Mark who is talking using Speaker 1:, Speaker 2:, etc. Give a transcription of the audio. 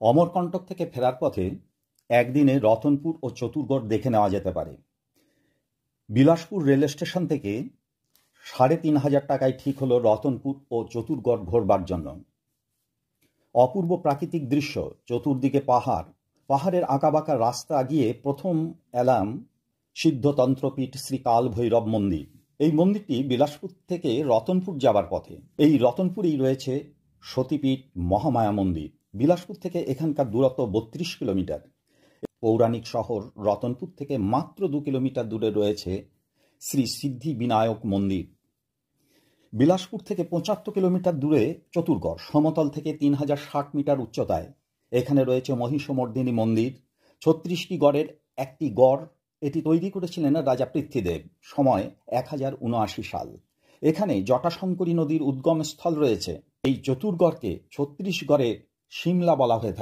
Speaker 1: অমরকণ্টক থেকে ফেরার পথে একদিনে রতনপুর ও চতুরগড় দেখে নেওয়া যেতে পারে। বিলাসপুর রেল স্টেশন থেকে ৩,৫০০ টাকায় ঠিক হলো রতনপুর ও চতুরগড় ঘোরবার জন্য। অপূর্ব প্রাকৃতিক দৃশ্য, চতুর্দিকে পাহাড়, পাহাড়ের আঁকাবাঁকা রাস্তা গিয়ে প্রথম এলাম সিদ্ধতন্ত্রপীঠ শ্রী কাল ভৈরব মন্দির। এই মন্দিরটি বিলাসপুর থেকে রতনপুর যাবার পথে। এই রতনপুরেই রয়েছে সতীপীঠ মহামায়া মন্দির। বিলাসপুর থেকে এখানকার দূরত্ব ৩২ কিলোমিটার। পৌরাণিক শহর রতনপুর থেকে মাত্র ২ কিলোমিটার দূরে রয়েছে শ্রী সিদ্ধি বিনায়ক মন্দির। বিলাসপুর থেকে ৭৫ কিলোমিটার দূরে চতুরগড়, সমতল থেকে ৩,০৬০ মিটার উচ্চতায়। এখানে রয়েছে মহিষমর্দিনী মন্দির, ৩৬টি গড়ের একটি গড়। এটি তৈরি করেছিলেন রাজা পৃথ্বীদেব, সময় ১০৭৯ সাল। এখানে জটাশঙ্করী নদীর উদ্গমস্থল রয়েছে। এই চতুরগড়কে ৩৬ গড়ের সিমলা বলা হয়ে থাকে।